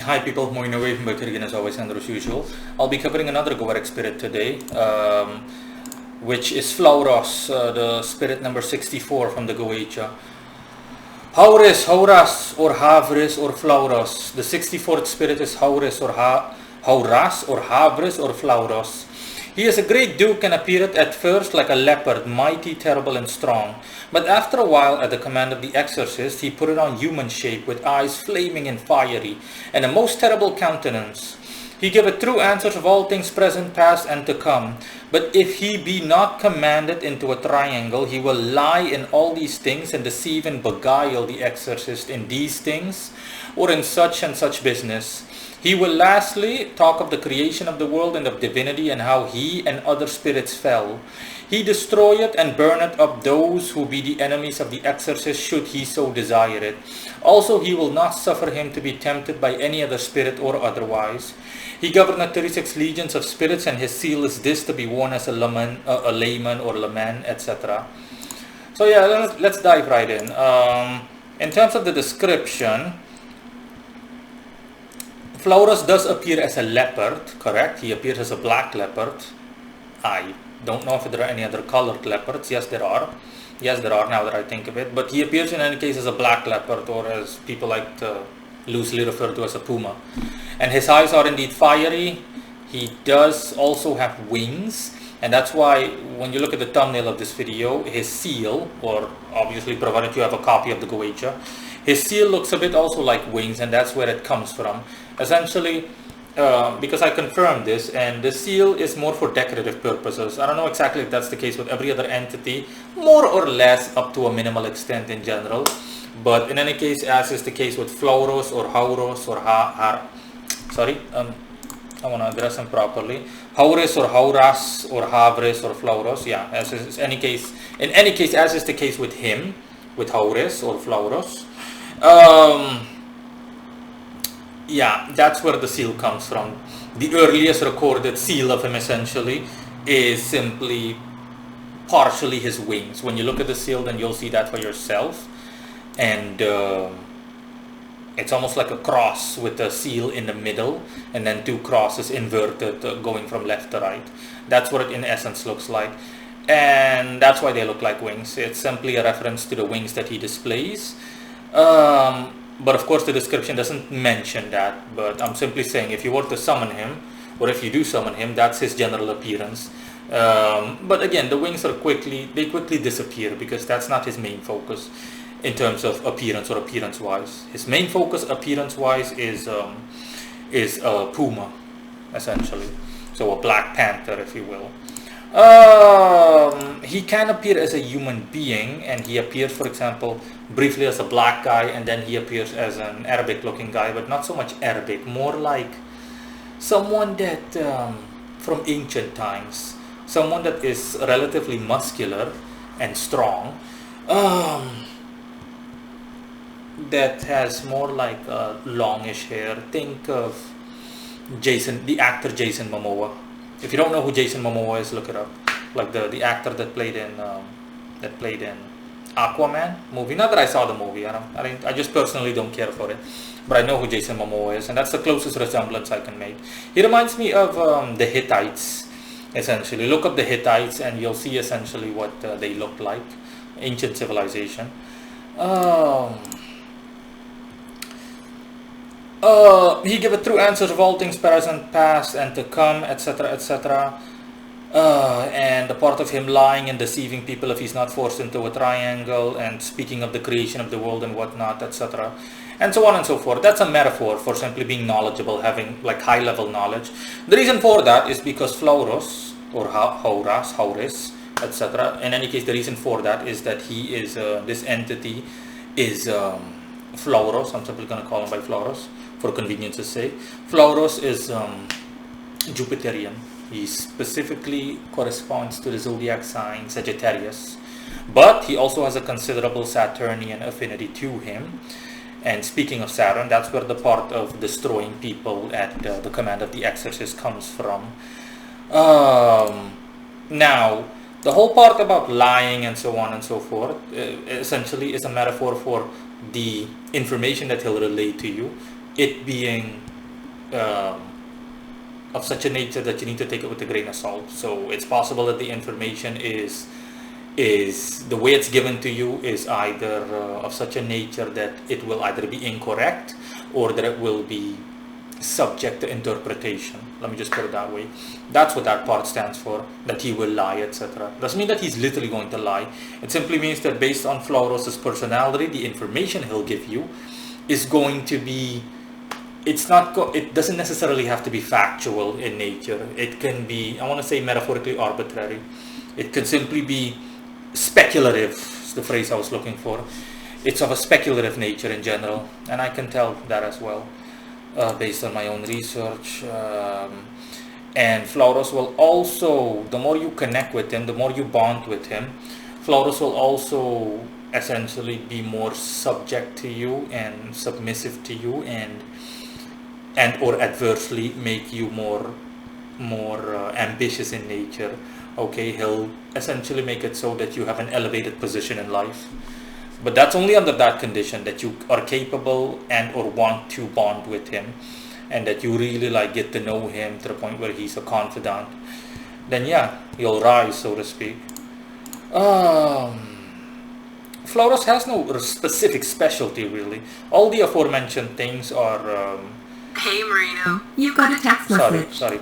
Hi people, mooi away from Bakirgin as always and as usual. I'll be covering another goetic spirit today, which is Flauros, the spirit number 64 from the Goetia. Haures, Haures, or Haures, or Flauros. The 64th spirit is Haures, or Haures, or Haures, or Flauros. He is a great duke and appeared at first like a leopard, mighty, terrible, and strong. But after a while, at the command of the exorcist, he put it on human shape, with eyes flaming and fiery, and a most terrible countenance. He giveth true answers of all things present, past, and to come. But if he be not commanded into a triangle, he will lie in all these things, and deceive and beguile the exorcist in these things, or in such and such business. He will lastly talk of the creation of the world and of divinity, and how he and other spirits fell. He destroyeth and burneth up those who be the enemies of the exorcist, should he so desire it. Also he will not suffer him to be tempted by any other spirit or otherwise. He governeth 36 legions of spirits, and his seal is this, to be worn as a layman or laman, etc. So yeah, let's dive right in. In terms of the description, Flauros does appear as a leopard, correct? He appears as a black leopard. I don't know if there are any other colored leopards. Yes, there are. Yes, there are, now that I think of it. But he appears in any case as a black leopard, or as people like to loosely refer to as a puma. And his eyes are indeed fiery. He does also have wings. And that's why when you look at the thumbnail of this video, his seal, or obviously provided you have a copy of the Goetia, his seal looks a bit also like wings, and that's where it comes from. Essentially, because I confirmed this, and the seal is more for decorative purposes. I don't know exactly if that's the case with every other entity, more or less up to a minimal extent in general. But in any case, as is the case with Flauros or Haures or I want to address them properly. Haures or Haures or Haures or Flauros, yeah, as is in any case, as is the case with him, with Haures or Flauros. Yeah, that's where the seal comes from. The earliest recorded seal of him essentially is simply partially his wings. When you look at the seal, then you'll see that for yourself. And it's almost like a cross with a seal in the middle, and then two crosses inverted going from left to right. That's what it in essence looks like. And that's why they look like wings. It's simply a reference to the wings that he displays. But of course the description doesn't mention that, but I'm simply saying if you were to summon him, or if you do summon him, that's his general appearance. But again, the wings are quickly disappear, because that's not his main focus in terms of appearance or appearance wise. His main focus appearance wise is a puma, essentially, so a black panther, if you will. He can appear as a human being, and he appears, for example, briefly as a black guy, and then he appears as an Arabic looking guy, but not so much Arabic, more like someone that from ancient times, someone that is relatively muscular and strong, that has more like longish hair. Think of the actor Jason Momoa. If you don't know who Jason Momoa is, look it up. Like the actor that played in Aquaman movie. Not that I saw the movie. I just personally don't care for it. But I know who Jason Momoa is, and that's the closest resemblance I can make. He reminds me of the Hittites, essentially. Look up the Hittites, and you'll see essentially what they look like. Ancient civilization. He giveth true answers of all things present, past, and to come, etc., etc. And the part of him lying and deceiving people if he's not forced into a triangle, and speaking of the creation of the world and whatnot, etc., and so on and so forth. That's a metaphor for simply being knowledgeable, having like high level knowledge. The reason for that is because Flauros or Haures, etc. In any case, the reason for that is that he is this entity is Flauros. I'm simply going to call him by Flauros for convenience's sake. Flauros is Jupiterian. He specifically corresponds to the zodiac sign Sagittarius, but he also has a considerable Saturnian affinity to him. And speaking of Saturn, that's where the part of destroying people at the command of the exorcist comes from. Now, the whole part about lying and so on and so forth essentially is a metaphor for the information that he'll relay to you, it being um, of such a nature that you need to take it with a grain of salt. So it's possible that the information is the way it's given to you is either of such a nature that it will either be incorrect or that it will be subject to interpretation. Let me just put it that way. That's what that part stands for, that he will lie, etc. Doesn't mean that he's literally going to lie. It simply means that based on Flauros' personality, the information he'll give you is going to be, it doesn't necessarily have to be factual in nature. It can be, I want to say, metaphorically arbitrary. It can simply be speculative, is the phrase I was looking for. It's of a speculative nature in general, and I can tell that as well, based on my own research. And Flauros will also, the more you connect with him, the more you bond with him, Flauros will also essentially be more subject to you and submissive to you, and or adversely make you more ambitious in nature. Okay, he'll essentially make it so that you have an elevated position in life, but that's only under that condition, that you are capable and or want to bond with him, and that you really like get to know him to the point where he's a confidant. Then yeah, you'll rise, so to speak. Flauros has no specific specialty really. All the aforementioned things are Hey Marino, you've got a text message. sorry,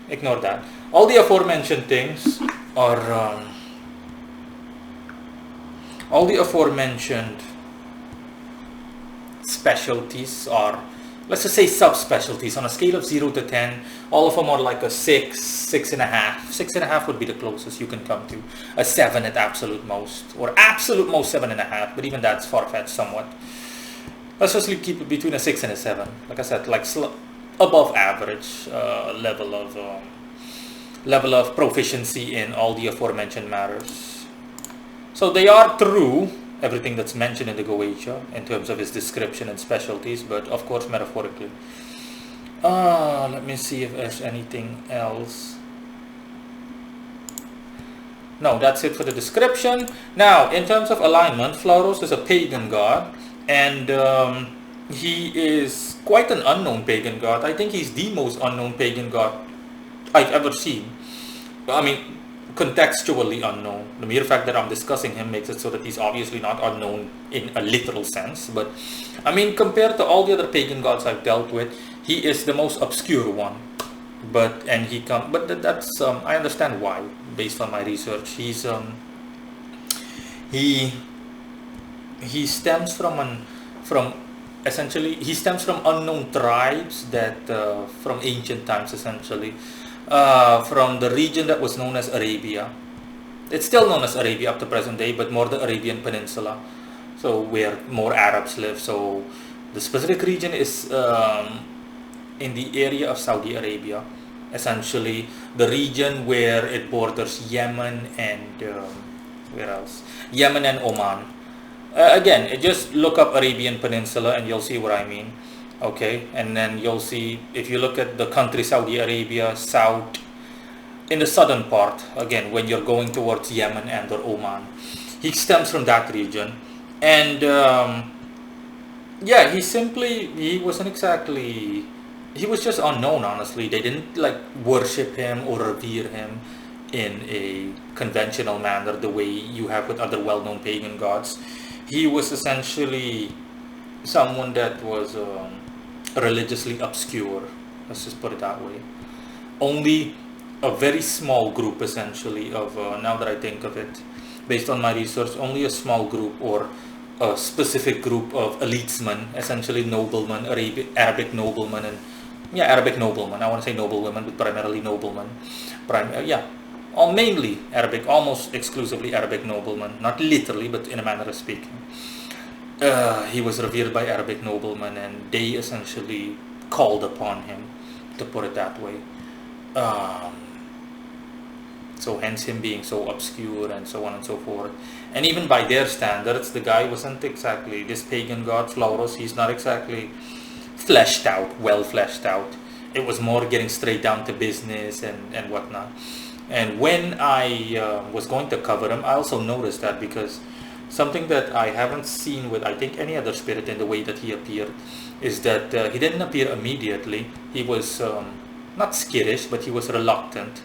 ignore that. All the aforementioned things are all the aforementioned specialties are, let's just say, subspecialties. On a scale of 0 to 10, all of them are like a 6, 6.5. 6.5 would be the closest you can come to. A 7 at absolute most, or absolute most 7.5, but even that's far-fetched somewhat. Let's just keep it between a 6 and a 7. Like I said, like above average level of proficiency in all the aforementioned matters. So they are true, everything that's mentioned in the Goetia in terms of his description and specialties, but of course metaphorically. Let me see if there's anything else. No, that's it for the description. Now, in terms of alignment, Flauros is a pagan god, and he is quite an unknown pagan god. I think he's the most unknown pagan god I've ever seen. I mean, contextually unknown. The mere fact that I'm discussing him makes it so that he's obviously not unknown in a literal sense, but I mean, compared to all the other pagan gods I've dealt with, he is the most obscure one. But that's I understand why, based on my research. He stems from unknown tribes that from ancient times, essentially, from the region that was known as Arabia. It's still known as Arabia up to present day, but more the Arabian Peninsula, so where more Arabs live. So the specific region is in the area of Saudi Arabia, essentially the region where it borders Yemen and where else? Yemen and Oman. Again, just look up Arabian Peninsula and you'll see what I mean. Okay, and then you'll see, if you look at the country Saudi Arabia, in the southern part, again, when you're going towards Yemen and or Oman, he stems from that region. And yeah, he was just unknown, honestly. They didn't like worship him or revere him in a conventional manner the way you have with other well-known pagan gods. He was essentially someone that was religiously obscure, let's just put it that way. Only a very small group, essentially, of now that I think of it, based on my research, only a small group or a specific group of elitesmen, essentially noblemen, Arabic noblemen, and Arabic noblemen. I want to say noblewomen, but primarily noblemen. Mainly Arabic, almost exclusively Arabic noblemen, not literally, but in a manner of speaking. He was revered by Arabic noblemen, and they essentially called upon him, to put it that way. So hence him being so obscure and so on and so forth. And even by their standards, the guy wasn't exactly, this pagan god Flauros, he's not exactly well fleshed out. It was more getting straight down to business and whatnot. And when I was going to cover him, I also noticed that, because Something that I haven't seen with, I think, any other spirit in the way that he appeared is that he didn't appear immediately. He was not skittish, but he was reluctant.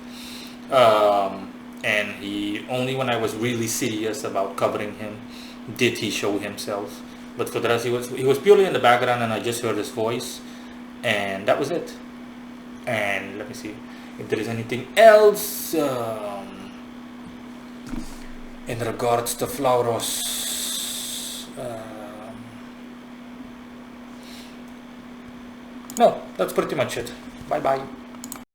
And he only when I was really serious about covering him did he show himself. But for the rest, he was purely in the background, and I just heard his voice, and that was it. And let me see if there is anything else in regards to Flauros. No, that's pretty much it. Bye bye.